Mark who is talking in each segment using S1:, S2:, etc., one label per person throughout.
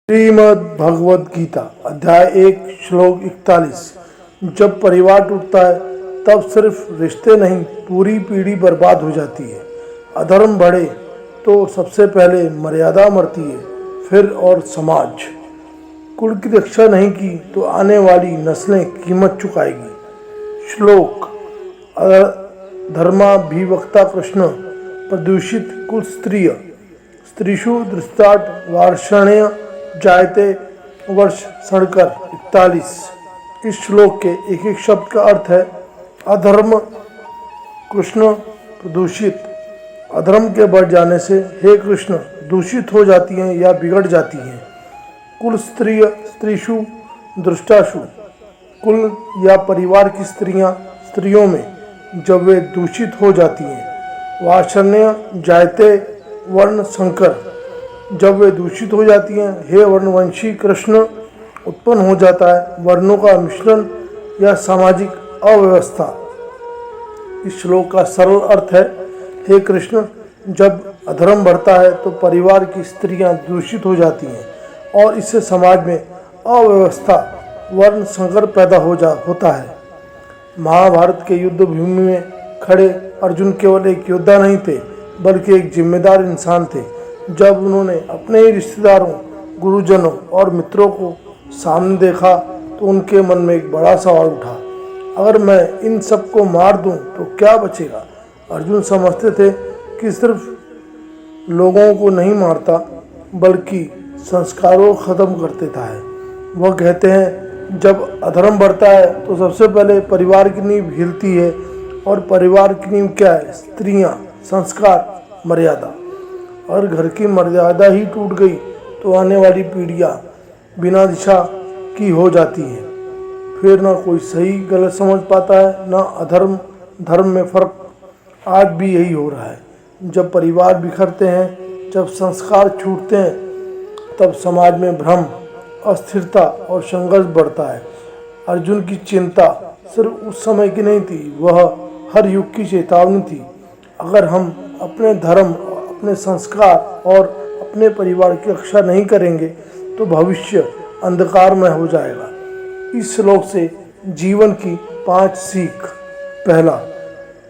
S1: श्रीमद् भगवद गीता अध्याय 1 श्लोक 41। जब परिवार टूटता है तब सिर्फ रिश्ते नहीं पूरी पीढ़ी बर्बाद हो जाती है। अधर्म बढ़े तो सबसे पहले मर्यादा मरती है, फिर और समाज। कुल की रक्षा नहीं की तो आने वाली नस्लें कीमत चुकाएगी। श्लोक धर्माभिवक्ता कृष्ण प्रदूषित कुल स्त्रीषु दृष्टाट वार्षण्य जायते वर्ष सड़कर 41। इस श्लोक के एक एक शब्द का अर्थ है अधर्म। कृष्ण प्रदूषित, अधर्म के बढ़ जाने से हे कृष्ण दूषित हो जाती हैं या बिगड़ जाती हैं। कुल स्त्रीषु दृष्टाशु, कुल या परिवार की स्त्रियों में जब वे दूषित हो जाती हैं। वार्षण्य जायते वर्ण संकर, जब वे दूषित हो जाती हैं। हे वर्णवंशी कृष्ण उत्पन्न हो जाता है वर्णों का मिश्रण या सामाजिक अव्यवस्था। इस श्लोक का सरल अर्थ है हे कृष्ण जब अधर्म बढ़ता है तो परिवार की स्त्रियां दूषित हो जाती हैं और इससे समाज में अव्यवस्था वर्ण संकर पैदा होता है। महाभारत के युद्ध भूमि में खड़े अर्जुन केवल एक योद्धा नहीं थे बल्कि एक जिम्मेदार इंसान थे। जब उन्होंने अपने ही रिश्तेदारों, गुरुजनों और मित्रों को सामने देखा तो उनके मन में एक बड़ा सवाल उठा, अगर मैं इन सबको मार दूं तो क्या बचेगा। अर्जुन समझते थे कि सिर्फ लोगों को नहीं मारता बल्कि संस्कारों को ख़त्म कर देता है। वह कहते हैं जब अधर्म बढ़ता है तो सबसे पहले परिवार की नींव हिलती है, और परिवार की नींव क्या है? स्त्रियां, संस्कार, मर्यादा। और घर की मर्यादा ही टूट गई तो आने वाली पीढ़ियां बिना दिशा की हो जाती हैं। फिर ना कोई सही गलत समझ पाता है, ना अधर्म धर्म में फर्क। आज भी यही हो रहा है। जब परिवार बिखरते हैं, जब संस्कार छूटते हैं, तब समाज में भ्रम, अस्थिरता और संघर्ष बढ़ता है। अर्जुन की चिंता सिर्फ उस समय की नहीं थी, वह हर युग की चेतावनी थी। अगर हम अपने धर्म, अपने संस्कार और अपने परिवार की रक्षा नहीं करेंगे तो भविष्य अंधकारमय हो जाएगा। इस श्लोक से जीवन की 5 सीख। पहला,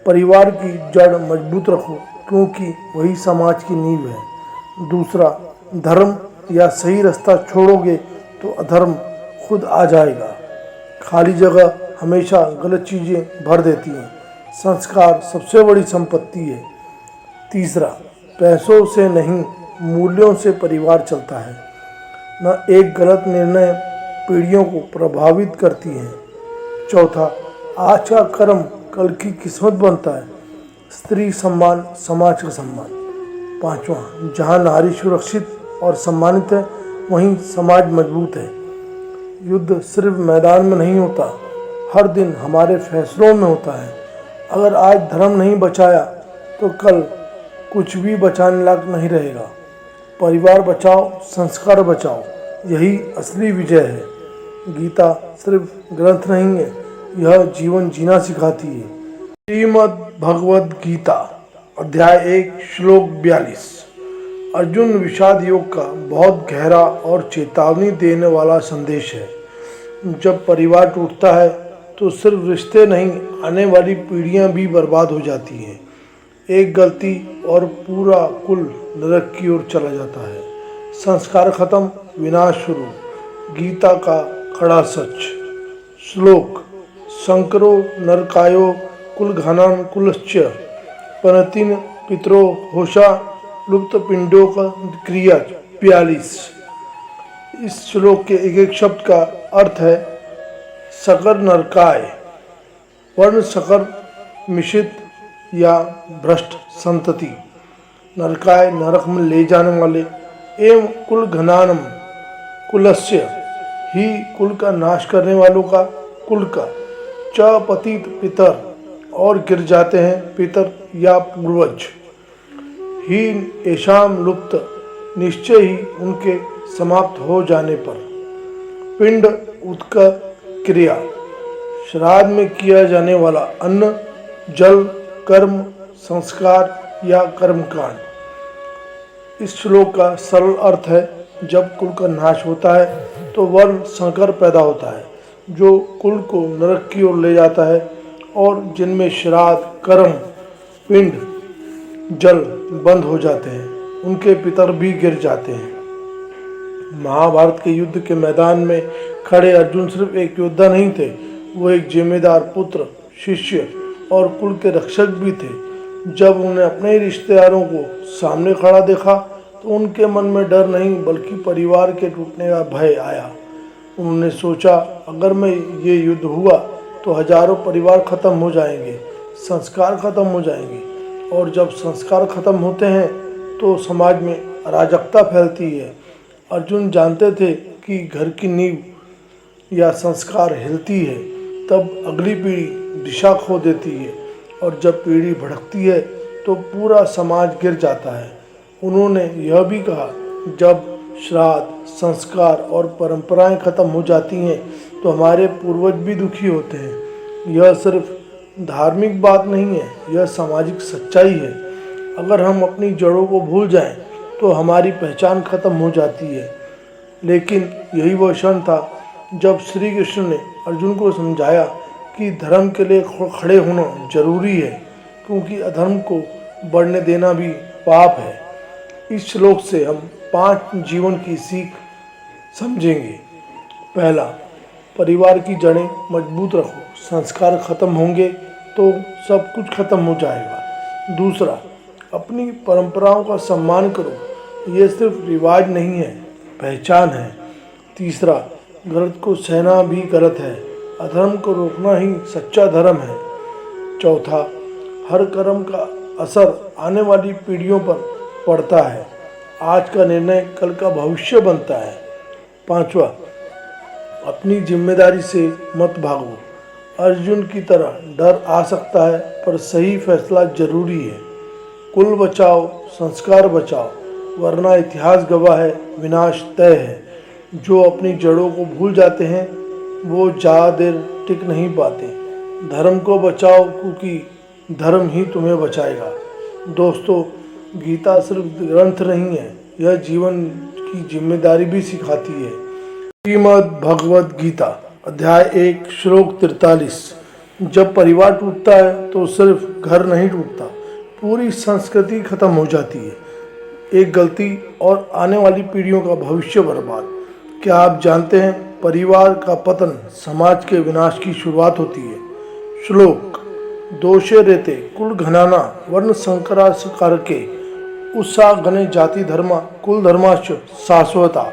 S1: परिवार की जड़ मजबूत रखो क्योंकि वही समाज की नींव है। दूसरा, धर्म या सही रास्ता छोड़ोगे तो अधर्म खुद आ जाएगा। खाली जगह हमेशा गलत चीज़ें भर देती हैं। संस्कार सबसे बड़ी संपत्ति है। तीसरा, पैसों से नहीं मूल्यों से परिवार चलता है। न एक गलत निर्णय पीढ़ियों को प्रभावित करती है। चौथा, आज का कर्म कल की किस्मत बनता है। स्त्री सम्मान समाज का सम्मान। पांचवा, जहाँ नारी सुरक्षित और सम्मानित है वहीं समाज मजबूत है। युद्ध सिर्फ मैदान में नहीं होता, हर दिन हमारे फैसलों में होता है। अगर आज धर्म नहीं बचाया तो कल कुछ भी बचाने लायक नहीं रहेगा। परिवार बचाओ, संस्कार बचाओ, यही असली विजय है। गीता सिर्फ ग्रंथ नहीं है, यह जीवन जीना सिखाती है। श्रीमद् भगवद गीता अध्याय 1 श्लोक 42। अर्जुन विषाद योग का बहुत गहरा और चेतावनी देने वाला संदेश है। जब परिवार टूटता है तो सिर्फ रिश्ते नहीं, आने वाली पीढ़ियां भी बर्बाद हो जाती हैं। एक गलती और पूरा कुल नरक की ओर चला जाता है। संस्कार खत्म, विनाश शुरू। गीता का कड़ा सच। श्लोक शंकरो नरकायो कुलघानान कुलश्च पनतिन पितरो होशा लुप्त पिंडों का क्रिया 42। इस श्लोक के एक एक शब्द का अर्थ है सकर नरकाय, वर्ण सकर मिश्रित या भ्रष्ट संतति। नरकाय नरक में ले जाने वाले। एवं कुल घनानम कुलस्य ही कुल का नाश करने वालों का, कुल का। च पतित पितर, और गिर जाते हैं पितर या पूर्वज। ही येषाम लुप्त, निश्चय ही उनके समाप्त हो जाने पर। पिंड उत्कर क्रिया, श्राद्ध में किया जाने वाला अन्न, जल, कर्म, संस्कार या कर्मकांड। इस श्लोक का सरल अर्थ है जब कुल का नाश होता है तो वर्ण संकर पैदा होता है, जो कुल को नरक की ओर ले जाता है और जिनमें श्राद्ध, कर्म, पिंड, जल बंद हो जाते हैं, उनके पितर भी गिर जाते हैं। महाभारत के युद्ध के मैदान में खड़े अर्जुन सिर्फ एक योद्धा नहीं थे, वो एक जिम्मेदार पुत्र, शिष्य और कुल के रक्षक भी थे। जब उन्हें अपने ही रिश्तेदारों को सामने खड़ा देखा तो उनके मन में डर नहीं बल्कि परिवार के टूटने का भय आया। उन्होंने सोचा, अगर मैं ये युद्ध हुआ तो हजारों परिवार खत्म हो जाएंगे, संस्कार खत्म हो जाएंगे, और जब संस्कार खत्म होते हैं तो समाज में अराजकता फैलती है। अर्जुन जानते थे कि घर की नींव या संस्कार हिलती है तब अगली पीढ़ी दिशा खो देती है, और जब पीढ़ी भड़कती है तो पूरा समाज गिर जाता है। उन्होंने यह भी कहा, जब श्राद्ध, संस्कार और परंपराएं खत्म हो जाती हैं तो हमारे पूर्वज भी दुखी होते हैं। यह सिर्फ धार्मिक बात नहीं है, यह सामाजिक सच्चाई है। अगर हम अपनी जड़ों को भूल जाएं तो हमारी पहचान खत्म हो जाती है। लेकिन यही वह क्षण था जब श्री कृष्ण ने अर्जुन को समझाया कि धर्म के लिए खड़े होना जरूरी है, क्योंकि अधर्म को बढ़ने देना भी पाप है। इस श्लोक से हम 5 जीवन की सीख समझेंगे। पहला, परिवार की जड़ें मजबूत रखो, संस्कार खत्म होंगे तो सब कुछ खत्म हो जाएगा। दूसरा, अपनी परंपराओं का सम्मान करो, ये सिर्फ रिवाज नहीं है, पहचान है। तीसरा, गलत को सहना भी गलत है, अधर्म को रोकना ही सच्चा धर्म है। चौथा, हर कर्म का असर आने वाली पीढ़ियों पर पड़ता है, आज का निर्णय कल का भविष्य बनता है। पांचवा, अपनी जिम्मेदारी से मत भागो, अर्जुन की तरह डर आ सकता है पर सही फैसला जरूरी है। कुल बचाओ, संस्कार बचाओ, वरना इतिहास गवाह है विनाश तय है। जो अपनी जड़ों को भूल जाते हैं वो ज़्यादा देर टिक नहीं पाते। धर्म को बचाओ क्योंकि धर्म ही तुम्हें बचाएगा। दोस्तों, गीता सिर्फ ग्रंथ नहीं है, यह जीवन की जिम्मेदारी भी सिखाती है। श्रीमद् भगवद गीता अध्याय 1 श्लोक 43। जब परिवार टूटता है तो सिर्फ घर नहीं टूटता, पूरी संस्कृति खत्म हो जाती है। एक गलती और आने वाली पीढ़ियों का भविष्य बर्बाद। क्या आप जानते हैं, परिवार का पतन समाज के विनाश की शुरुआत होती है। श्लोक, दोषे रेते कुल घनाना वर्ण संकरास करके उत्साह घने जाति धर्मा कुल धर्माश्च शाश्वता।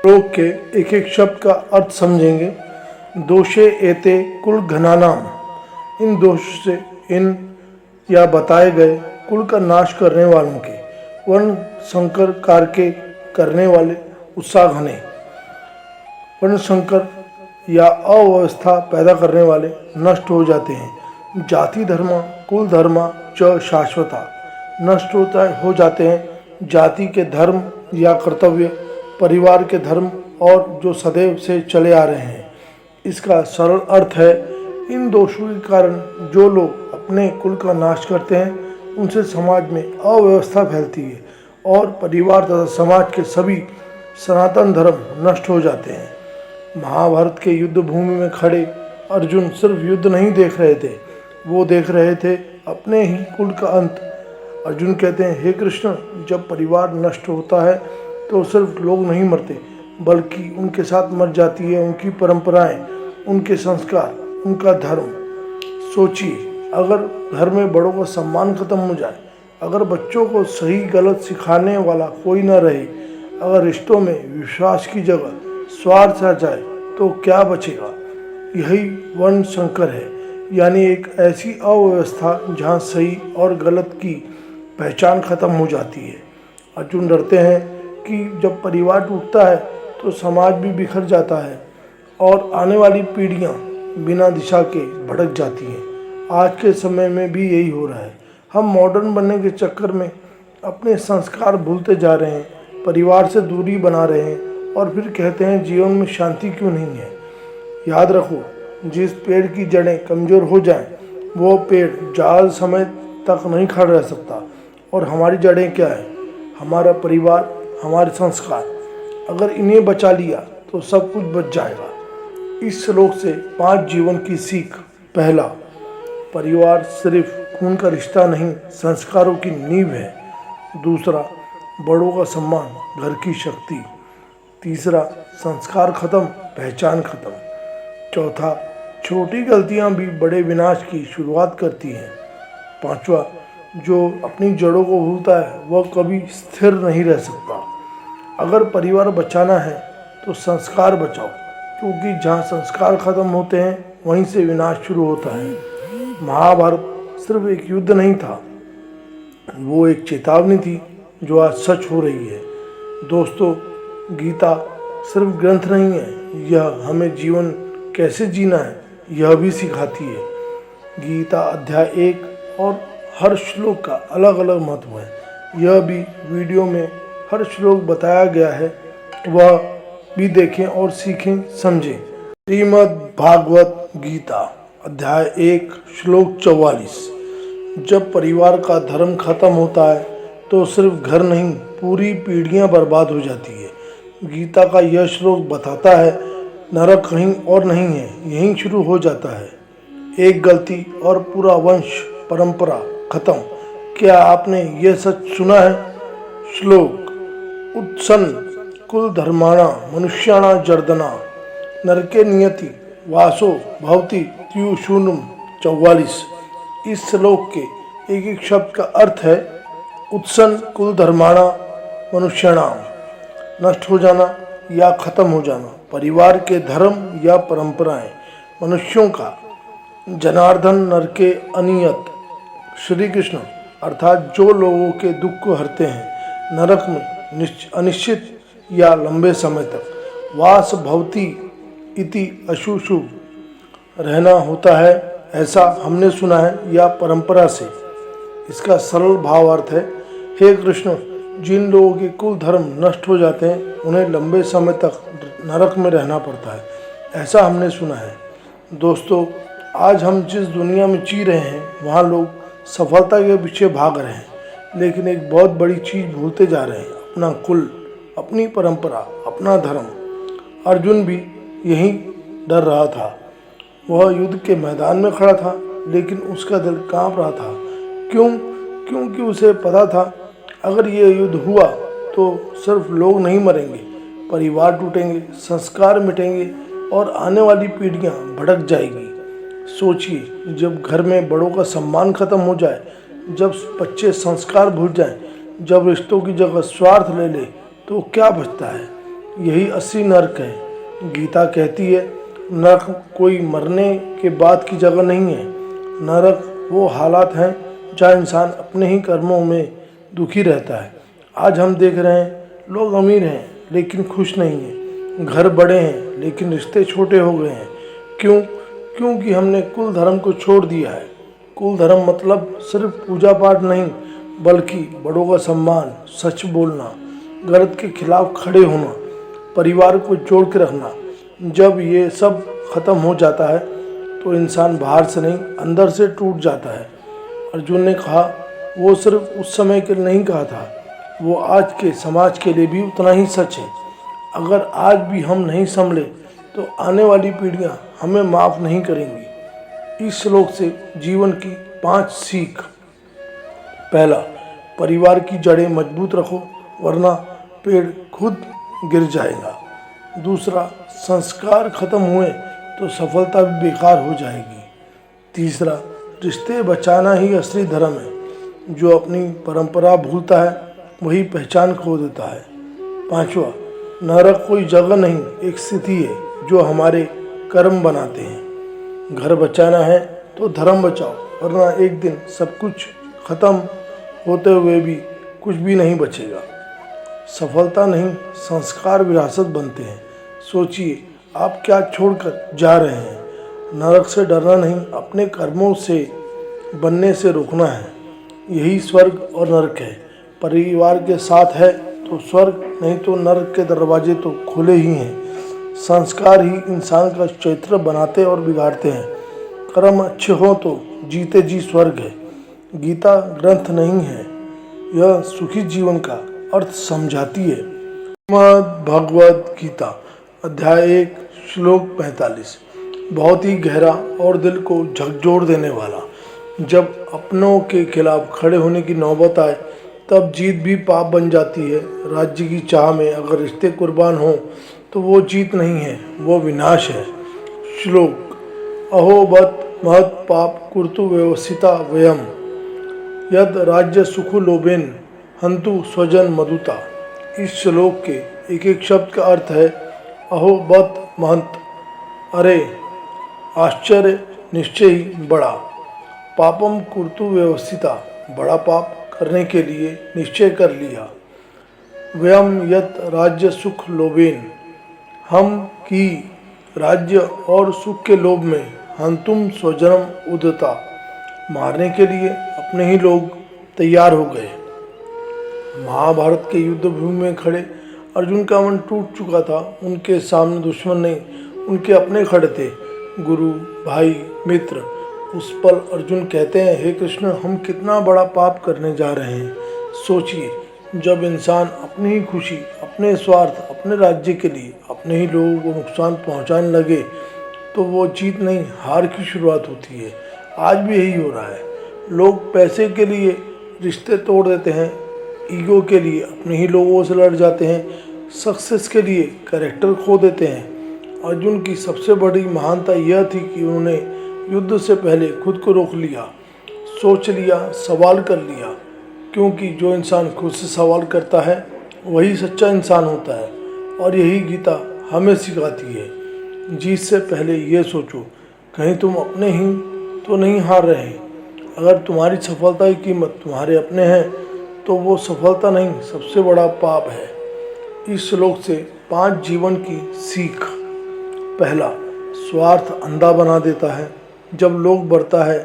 S1: श्लोक के एक एक शब्द का अर्थ समझेंगे। दोषे एते कुल घनानाम, इन दोष से इन या बताए गए कुल का नाश करने वालों के, वर्ण संकर कारके करने वाले उत्साह घने, वर्ण संकर या अव्यवस्था पैदा करने वाले नष्ट हो जाते हैं। जाति धर्मा कुल धर्मा च शाश्वता, नष्ट हो जाते हैं जाति के धर्म या कर्तव्य, परिवार के धर्म और जो सदैव से चले आ रहे हैं। इसका सरल अर्थ है, इन दोषों के कारण जो लोग अपने कुल का नाश करते हैं उनसे समाज में अव्यवस्था फैलती है और परिवार तथा समाज के सभी सनातन धर्म नष्ट हो जाते हैं। महाभारत के युद्ध भूमि में खड़े अर्जुन सिर्फ युद्ध नहीं देख रहे थे, वो देख रहे थे अपने ही कुल का अंत। अर्जुन कहते हैं, हे कृष्ण, जब परिवार नष्ट होता है तो सिर्फ लोग नहीं मरते बल्कि उनके साथ मर जाती है उनकी परंपराएं, उनके संस्कार, उनका धर्म। सोचिए, अगर घर में बड़ों का सम्मान खत्म हो जाए, अगर बच्चों को सही गलत सिखाने वाला कोई न रहे, अगर रिश्तों में विश्वास की जगह स्वार्थ आ जाए तो क्या बचेगा। यही वर्ण संकर है, यानी एक ऐसी अव्यवस्था जहाँ सही और गलत की पहचान खत्म हो जाती है। अर्जुन डरते हैं कि जब परिवार टूटता है तो समाज भी बिखर जाता है और आने वाली पीढ़ियाँ बिना दिशा के भटक जाती हैं। आज के समय में भी यही हो रहा है। हम मॉडर्न बनने के चक्कर में अपने संस्कार भूलते जा रहे हैं, परिवार से दूरी बना रहे हैं और फिर कहते हैं जीवन में शांति क्यों नहीं है। याद रखो, जिस पेड़ की जड़ें कमज़ोर हो जाएं, वो पेड़ ज़्यादा समय तक नहीं खड़ा रह सकता। और हमारी जड़ें क्या है? हमारा परिवार, हमारे संस्कार। अगर इन्हें बचा लिया तो सब कुछ बच जाएगा। इस श्लोक से 5 जीवन की सीख। पहला, परिवार सिर्फ खून का रिश्ता नहीं, संस्कारों की नींव है। दूसरा, बड़ों का सम्मान घर की शक्ति। तीसरा, संस्कार खत्म, पहचान खत्म। चौथा, छोटी गलतियां भी बड़े विनाश की शुरुआत करती हैं। पांचवा, जो अपनी जड़ों को भूलता है वह कभी स्थिर नहीं रह सकता। अगर परिवार बचाना है तो संस्कार बचाओ, क्योंकि जहाँ संस्कार खत्म होते हैं वहीं से विनाश शुरू होता है। महाभारत सिर्फ एक युद्ध नहीं था, वो एक चेतावनी थी जो आज सच हो रही है। दोस्तों, गीता सिर्फ ग्रंथ नहीं है, यह हमें जीवन कैसे जीना है यह भी सिखाती है। गीता अध्याय 1 और हर श्लोक का अलग अलग महत्व है। यह भी वीडियो में हर श्लोक बताया गया है, वह भी देखें और सीखें, समझें। श्रीमद् भागवत गीता अध्याय 1 श्लोक 44। जब परिवार का धर्म खत्म होता है तो सिर्फ घर नहीं, पूरी पीढ़ियां बर्बाद हो जाती है। गीता का यह श्लोक बताता है नरक कहीं और नहीं है, यहीं शुरू हो जाता है। एक गलती और पूरा वंश परंपरा खत्म। क्या आपने यह सच सुना है? श्लोक, उत्सन्न कुल धर्माणा मनुष्याणा जर्दना नरके नियति वासो भवति त्युशूनुम 44। इस श्लोक के एक एक शब्द का अर्थ है उत्सन्न कुल धर्माणा मनुष्याणाम, नष्ट हो जाना या खत्म हो जाना। परिवार के धर्म या परंपराएं मनुष्यों का। जनार्दन नरके अनियत, श्री कृष्ण अर्थात जो लोगों के दुख को हरते हैं, नरक में अनिश्चित या लंबे समय तक। वास भवति इति अशुशुभ, रहना होता है, ऐसा हमने सुना है या परंपरा से। इसका सरल भाव अर्थ है, हे कृष्ण, जिन लोगों के कुल धर्म नष्ट हो जाते हैं उन्हें लंबे समय तक नरक में रहना पड़ता है, ऐसा हमने सुना है। दोस्तों, आज हम जिस दुनिया में जी रहे हैं वहाँ लोग सफलता के पीछे भाग रहे हैं, लेकिन एक बहुत बड़ी चीज़ भूलते जा रहे हैं, अपना कुल, अपनी परंपरा, अपना धर्म। अर्जुन भी यही डर रहा था। वह युद्ध के मैदान में खड़ा था, लेकिन उसका दिल कांप रहा था। क्यों? क्योंकि उसे पता था अगर ये युद्ध हुआ तो सिर्फ लोग नहीं मरेंगे, परिवार टूटेंगे, संस्कार मिटेंगे और आने वाली पीढ़ियां भटक जाएगी। सोचिए, जब घर में बड़ों का सम्मान खत्म हो जाए, जब बच्चे संस्कार भूल जाएं, जब रिश्तों की जगह स्वार्थ ले ले, तो क्या बचता है? यही असली नरक है। गीता कहती है नरक कोई मरने के बाद की जगह नहीं है। नरक वो हालात हैं जहाँ इंसान अपने ही कर्मों में दुखी रहता है। आज हम देख रहे हैं लोग अमीर हैं लेकिन खुश नहीं हैं, घर बड़े हैं लेकिन रिश्ते छोटे हो गए हैं। क्यों? क्योंकि हमने कुल धर्म को छोड़ दिया है। कुल धर्म मतलब सिर्फ पूजा पाठ नहीं, बल्कि बड़ों का सम्मान, सच बोलना, गलत के खिलाफ खड़े होना, परिवार को जोड़ के रखना। जब ये सब खत्म हो जाता है तो इंसान बाहर से नहीं, अंदर से टूट जाता है। अर्जुन ने कहा, वो सिर्फ उस समय के लिए नहीं कहा था, वो आज के समाज के लिए भी उतना ही सच है। अगर आज भी हम नहीं संभले तो आने वाली पीढ़ियां हमें माफ़ नहीं करेंगी। इस श्लोक से जीवन की 5 सीख। पहला, परिवार की जड़ें मजबूत रखो, वरना पेड़ खुद गिर जाएगा। दूसरा, संस्कार खत्म हुए तो सफलता भी बेकार हो जाएगी। तीसरा, रिश्ते बचाना ही असली धर्म है। जो अपनी परंपरा भूलता है वही पहचान खो देता है। पांचवा, नरक कोई जगह नहीं, एक स्थिति है जो हमारे कर्म बनाते हैं। घर बचाना है तो धर्म बचाओ, वरना एक दिन सब कुछ खत्म होते हुए भी कुछ भी नहीं बचेगा। सफलता नहीं, संस्कार विरासत बनते हैं। सोचिए, आप क्या छोड़कर जा रहे हैं? नरक से डरना नहीं, अपने कर्मों से बनने से रोकना है। यही स्वर्ग और नरक है। परिवार के साथ है तो स्वर्ग, नहीं तो नरक के दरवाजे तो खुले ही हैं। संस्कार ही इंसान का चरित्र बनाते और बिगाड़ते हैं। कर्म अच्छे हो तो जीते जी स्वर्ग है। गीता ग्रंथ नहीं है, यह सुखी जीवन का अर्थ समझाती है। श्रीमद् भगवद गीता अध्याय 1 श्लोक 45। बहुत ही गहरा और दिल को झकझोर देने वाला। जब अपनों के खिलाफ खड़े होने की नौबत आए तब जीत भी पाप बन जाती है। राज्य की चाह में अगर रिश्ते कुर्बान हो तो वो जीत नहीं है, वो विनाश है। श्लोक। अहो बत महत् पाप कुर्तु व्यवसिता वयम यद राज्य सुखु लोभेन हंतु स्वजन मधुता। इस श्लोक के एक एक शब्द का अर्थ है अहो बत महंत, अरे आश्चर्य, निश्चय ही बड़ा। पापम कुर्तु व्यवस्थिता, बड़ा पाप करने के लिए निश्चय कर लिया। वयम यत राज्य सुख लोभेन, हम की राज्य और सुख के लोभ में हंतुम स्वजनम उदता, मारने के लिए अपने ही लोग तैयार हो गए। महाभारत के युद्ध भूमि में खड़े अर्जुन का मन टूट चुका था। उनके सामने दुश्मन नहीं, उनके अपने खड़े थे, गुरु, भाई, मित्र। उस पल अर्जुन कहते हैं, हे कृष्ण, हम कितना बड़ा पाप करने जा रहे हैं। सोचिए, जब इंसान अपनी ही खुशी, अपने स्वार्थ, अपने राज्य के लिए अपने ही लोगों को नुकसान पहुंचाने लगे तो वो जीत नहीं, हार की शुरुआत होती है। आज भी यही हो रहा है। लोग पैसे के लिए रिश्ते तोड़ देते हैं, ईगो के लिए अपने ही लोगों से लड़ जाते हैं, सक्सेस के लिए कैरेक्टर खो देते हैं। अर्जुन की सबसे बड़ी महानता यह थी कि उन्होंने युद्ध से पहले खुद को रोक लिया, सोच लिया, सवाल कर लिया। क्योंकि जो इंसान खुद से सवाल करता है वही सच्चा इंसान होता है। और यही गीता हमें सिखाती है। जीत से पहले ये सोचो, कहीं तुम अपने ही तो नहीं हार रहे। अगर तुम्हारी सफलता की कीमत तुम्हारे अपने हैं तो वो सफलता नहीं, सबसे बड़ा पाप है। इस श्लोक से 5 जीवन की सीख। पहला, स्वार्थ अंधा बना देता है। जब लोग बढ़ता है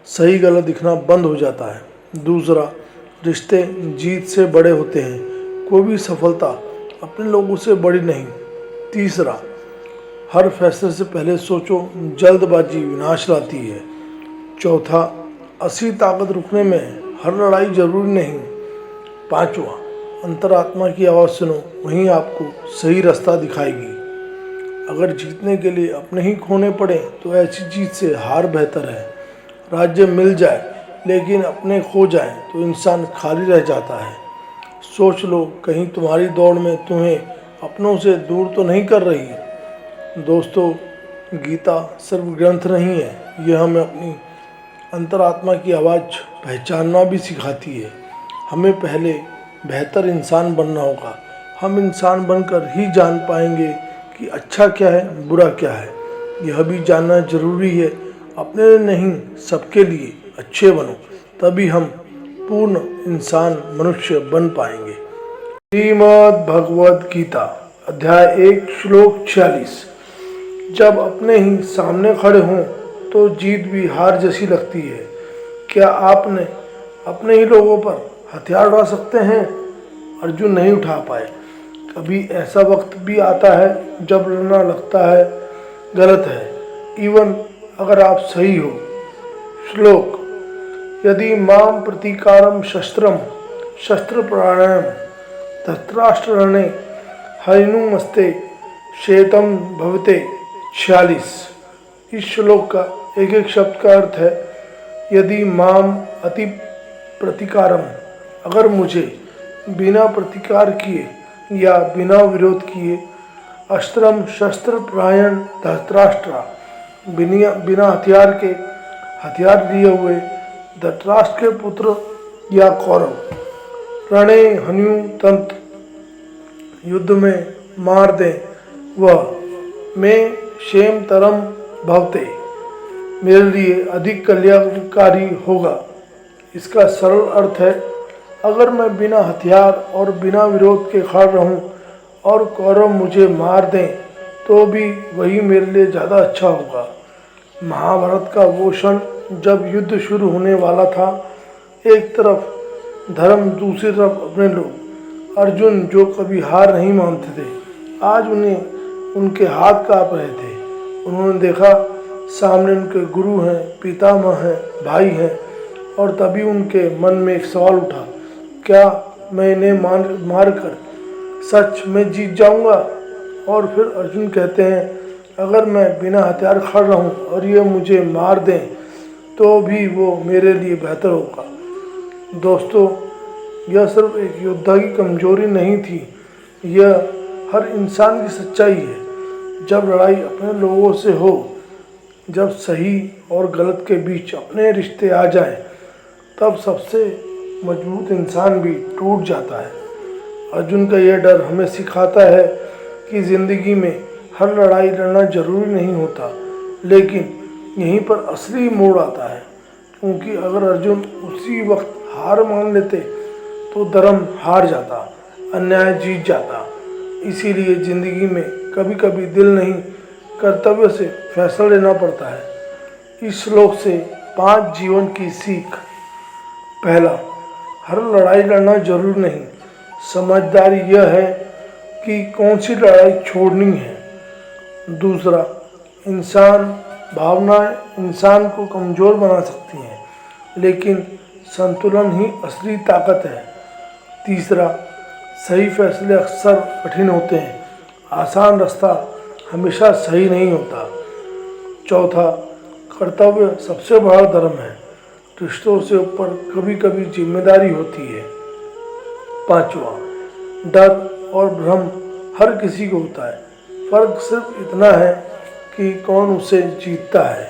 S1: सही गलत दिखना बंद हो जाता है। दूसरा, रिश्ते जीत से बड़े होते हैं, कोई भी सफलता अपने लोगों से बड़ी नहीं। तीसरा, हर फैसले से पहले सोचो, जल्दबाजी विनाश लाती है। चौथा, असली ताकत रुकने में है, हर लड़ाई जरूरी नहीं। पांचवा, अंतरात्मा की आवाज़ सुनो, वहीं आपको सही रास्ता दिखाएगी। अगर जीतने के लिए अपने ही खोने पड़े तो ऐसी जीत से हार बेहतर है। राज्य मिल जाए लेकिन अपने खो जाए तो इंसान खाली रह जाता है। सोच लो, कहीं तुम्हारी दौड़ में तुम्हें अपनों से दूर तो नहीं कर रही। दोस्तों, गीता सिर्फ ग्रंथ नहीं है, यह हमें अपनी अंतरात्मा की आवाज़ पहचानना भी सिखाती है। हमें पहले बेहतर इंसान बनना होगा। हम इंसान बनकर ही जान पाएंगे कि अच्छा क्या है, बुरा क्या है। यह भी जानना जरूरी है, अपने लिए नहीं, सबके लिए अच्छे बनो, तभी हम पूर्ण इंसान, मनुष्य बन पाएंगे। श्रीमद् भगवद गीता अध्याय 1 श्लोक 46। जब अपने ही सामने खड़े हों तो जीत भी हार जैसी लगती है। क्या आपने अपने ही लोगों पर हथियार उठा सकते हैं? अर्जुन नहीं उठा पाए। कभी ऐसा वक्त भी आता है जब लड़ना लगता है गलत है, इवन अगर आप सही हो। श्लोक। यदि माम प्रतीकारम शस्त्रम शस्त्र प्राणायाम धृतराष्ट्ररणे हरिणुमस्ते शेतम भवते। 46। इस श्लोक का एक एक शब्द का अर्थ है यदि माम अति प्रतिकारम, अगर मुझे बिना प्रतिकार किए या बिना विरोध किए, अस्त्रम शस्त्र प्रायण धृतराष्ट्र, बिना हथियार लिए हुए धृतराष्ट्र के पुत्र या कौरव, रणे हन्यु तंत्र, युद्ध में मार दें, वह मैं क्षेम तरम भवते, मेरे लिए अधिक कल्याणकारी होगा। इसका सरल अर्थ है, अगर मैं बिना हथियार और बिना विरोध के खड़ा रहूं और कौरव मुझे मार दें तो भी वही मेरे लिए ज़्यादा अच्छा होगा। महाभारत का वो क्षण जब युद्ध शुरू होने वाला था, एक तरफ धर्म, दूसरी तरफ अपने लोग। अर्जुन जो कभी हार नहीं मानते थे, आज उनके हाथ कांप रहे थे। उन्होंने देखा सामने उनके गुरु हैं, पितामह हैं, भाई हैं, और तभी उनके मन में एक सवाल उठा, क्या मैं इन्हें मार कर सच में जीत जाऊंगा। और फिर अर्जुन कहते हैं, अगर मैं बिना हथियार खड़ा रहूं और ये मुझे मार दें तो भी वो मेरे लिए बेहतर होगा। दोस्तों, यह सिर्फ एक योद्धा की कमजोरी नहीं थी, यह हर इंसान की सच्चाई है। जब लड़ाई अपने लोगों से हो, जब सही और गलत के बीच अपने रिश्ते आ जाएं, तब सबसे मजबूत इंसान भी टूट जाता है। अर्जुन का यह डर हमें सिखाता है कि ज़िंदगी में हर लड़ाई लड़ना जरूरी नहीं होता, लेकिन यहीं पर असली मोड़ आता है। क्योंकि अगर अर्जुन उसी वक्त हार मान लेते तो धर्म हार जाता, अन्याय जीत जाता। इसीलिए ज़िंदगी में कभी कभी दिल नहीं, कर्तव्य से फैसला लेना पड़ता है। इस श्लोक से 5 जीवन की सीख। पहला, हर लड़ाई लड़ना जरूरी नहीं। समझदारी यह है कि कौन सी लड़ाई छोड़नी है। दूसरा, भावनाएं इंसान को कमज़ोर बना सकती हैं, लेकिन संतुलन ही असली ताकत है। तीसरा, सही फैसले अक्सर कठिन होते हैं, आसान रास्ता हमेशा सही नहीं होता। चौथा, कर्तव्य सबसे बड़ा धर्म है, रिश्तों से ऊपर कभी कभी जिम्मेदारी होती है। पांचवा, डर और भ्रम हर किसी को होता है, फर्क सिर्फ इतना है कि कौन उसे जीतता है।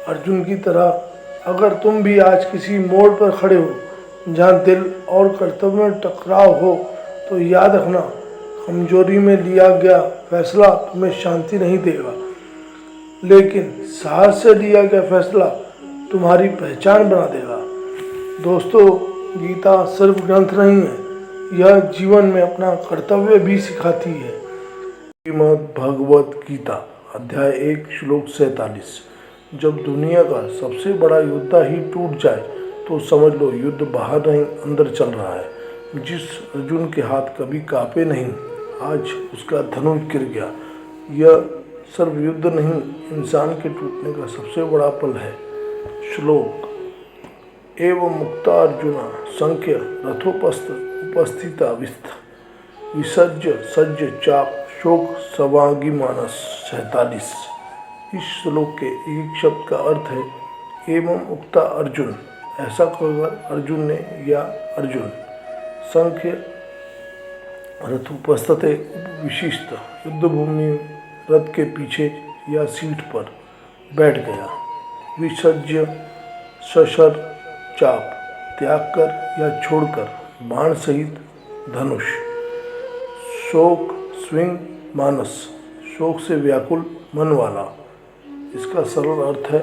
S1: अर्जुन की तरह अगर तुम भी आज किसी मोड़ पर खड़े हो जहाँ दिल और कर्तव्य में टकराव हो, तो याद रखना, कमजोरी में लिया गया फैसला तुम्हें शांति नहीं देगा, लेकिन साहस से लिया गया फैसला तुम्हारी पहचान बना देगा। दोस्तों, गीता सिर्फ ग्रंथ नहीं है, यह जीवन में अपना कर्तव्य भी सिखाती है। श्रीमद् भगवत गीता अध्याय 1 श्लोक 47। जब दुनिया का सबसे बड़ा योद्धा ही टूट जाए तो समझ लो युद्ध बाहर नहीं अंदर चल रहा है। जिस अर्जुन के हाथ कभी कांपे नहीं, आज उसका धनुष गिर गया। यह सिर्फ युद्ध नहीं, इंसान के टूटने का सबसे बड़ा पल है। श्लोक, एवं मुक्ता अर्जुना संख्य रथोपस्थ उपस्थिता विसर्ज्य सज्ज चाप शोक सवांगी मानस। 47। इस श्लोक के एक शब्द का अर्थ है एवं उक्ता अर्जुन, ऐसा कहकर अर्जुन ने या अर्जुन। संख्य रथोपस्थित विशिष्ट युद्धभूमि रथ के पीछे या सीट पर बैठ गया। विसर्ज्य सशर चाप, त्याग कर या छोड़कर, बाण सहित धनुष। शोक स्विंग मानस, शोक से व्याकुल मन वाला। इसका सरल अर्थ है,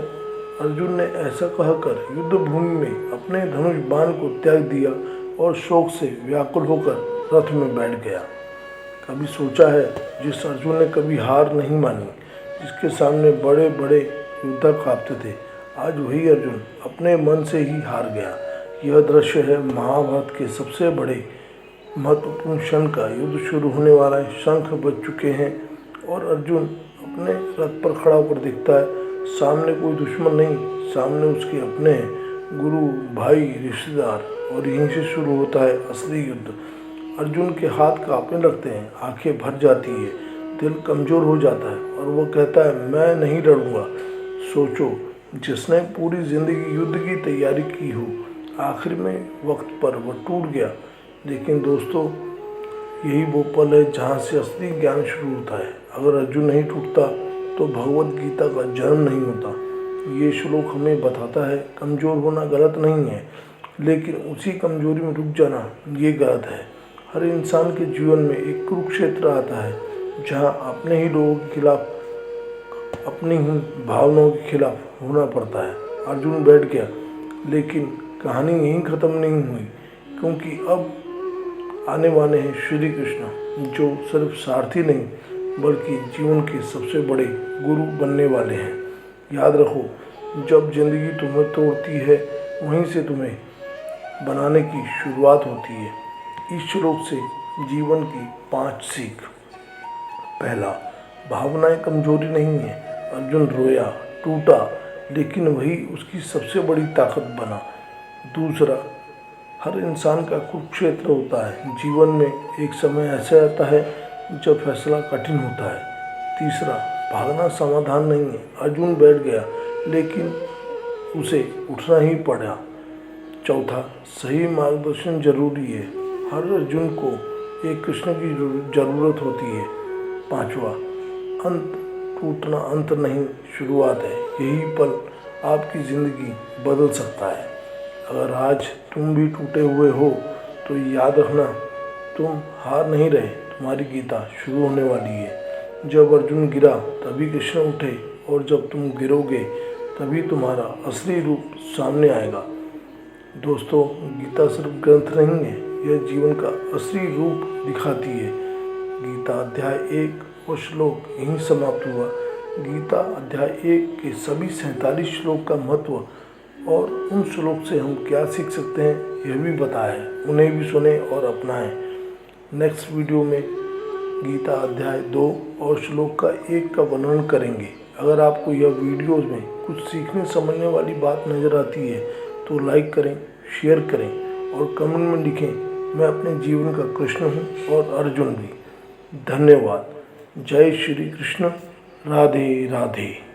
S1: अर्जुन ने ऐसा कहकर युद्ध भूमि में अपने धनुष बाण को त्याग दिया और शोक से व्याकुल होकर रथ में बैठ गया। कभी सोचा है, जिस अर्जुन ने कभी हार नहीं मानी, जिसके सामने बड़े बड़े योद्धा कांपते थे, आज वही अर्जुन अपने मन से ही हार गया। यह दृश्य है महाभारत के सबसे बड़े महत्वपूर्ण क्षण का। युद्ध शुरू होने वाला है, शंख बज चुके हैं और अर्जुन अपने रथ पर खड़ा होकर देखता है, सामने कोई दुश्मन नहीं, सामने उसके अपने हैं, गुरु, भाई, रिश्तेदार। और यहीं से शुरू होता है असली युद्ध। अर्जुन के हाथ कांपने लगते हैं, आंखें भर जाती है, दिल कमज़ोर हो जाता है और वो कहता है, मैं नहीं लड़ूंगा। सोचो, जिसने पूरी ज़िंदगी युद्ध की तैयारी की हो, आखिर में वक्त पर वो टूट गया। लेकिन दोस्तों, यही वो पल है जहाँ से असली ज्ञान शुरू होता है। अगर अर्जुन नहीं टूटता तो भगवत गीता का जन्म नहीं होता। ये श्लोक हमें बताता है, कमज़ोर होना गलत नहीं है, लेकिन उसी कमज़ोरी में रुक जाना ये गलत है। हर इंसान के जीवन में एक कुरुक्षेत्र आता है, जहाँ अपने ही लोगों के खिलाफ, अपनी ही भावनाओं के खिलाफ होना पड़ता है। अर्जुन बैठ गया, लेकिन कहानी यहीं ख़त्म नहीं हुई, क्योंकि अब आने वाले हैं श्री कृष्ण, जो सिर्फ सारथी नहीं बल्कि जीवन के सबसे बड़े गुरु बनने वाले हैं। याद रखो, जब जिंदगी तुम्हें तोड़ती है, वहीं से तुम्हें बनाने की शुरुआत होती है। इस श्लोक से जीवन की 5 सीख। पहला, भावनाएं कमजोरी नहीं है। अर्जुन रोया, टूटा, लेकिन वही उसकी सबसे बड़ी ताकत बना। दूसरा, हर इंसान का कुरुक्षेत्र होता है। जीवन में एक समय ऐसा आता है जब फैसला कठिन होता है। तीसरा, भागना समाधान नहीं है। अर्जुन बैठ गया लेकिन उसे उठना ही पड़ा। चौथा, सही मार्गदर्शन जरूरी है। हर अर्जुन को एक कृष्ण की जरूरत होती है। पांचवा, अंत टूटना अंत नहीं शुरुआत है। यही पल आपकी ज़िंदगी बदल सकता है। अगर आज तुम भी टूटे हुए हो तो याद रखना, तुम हार नहीं रहे, तुम्हारी गीता शुरू होने वाली है। जब अर्जुन गिरा तभी कृष्ण उठे, और जब तुम गिरोगे तभी तुम्हारा असली रूप सामने आएगा। दोस्तों, गीता सिर्फ ग्रंथ नहीं है, यह जीवन का असली रूप दिखाती है। गीता अध्याय 1 और श्लोक यहीं समाप्त हुआ। गीता अध्याय 1 के सभी 47 श्लोक का महत्व और उन श्लोक से हम क्या सीख सकते हैं यह भी बताया है। उन्हें भी सुने और अपनाएं। नेक्स्ट वीडियो में गीता अध्याय 2 और श्लोक का 1 का वर्णन करेंगे। अगर आपको यह वीडियोज़ में कुछ सीखने समझने वाली बात नज़र आती है तो लाइक करें, शेयर करें और कमेंट में लिखें, मैं अपने जीवन का कृष्ण हूँ और अर्जुन भी। धन्यवाद। जय श्री कृष्ण। राधे राधे।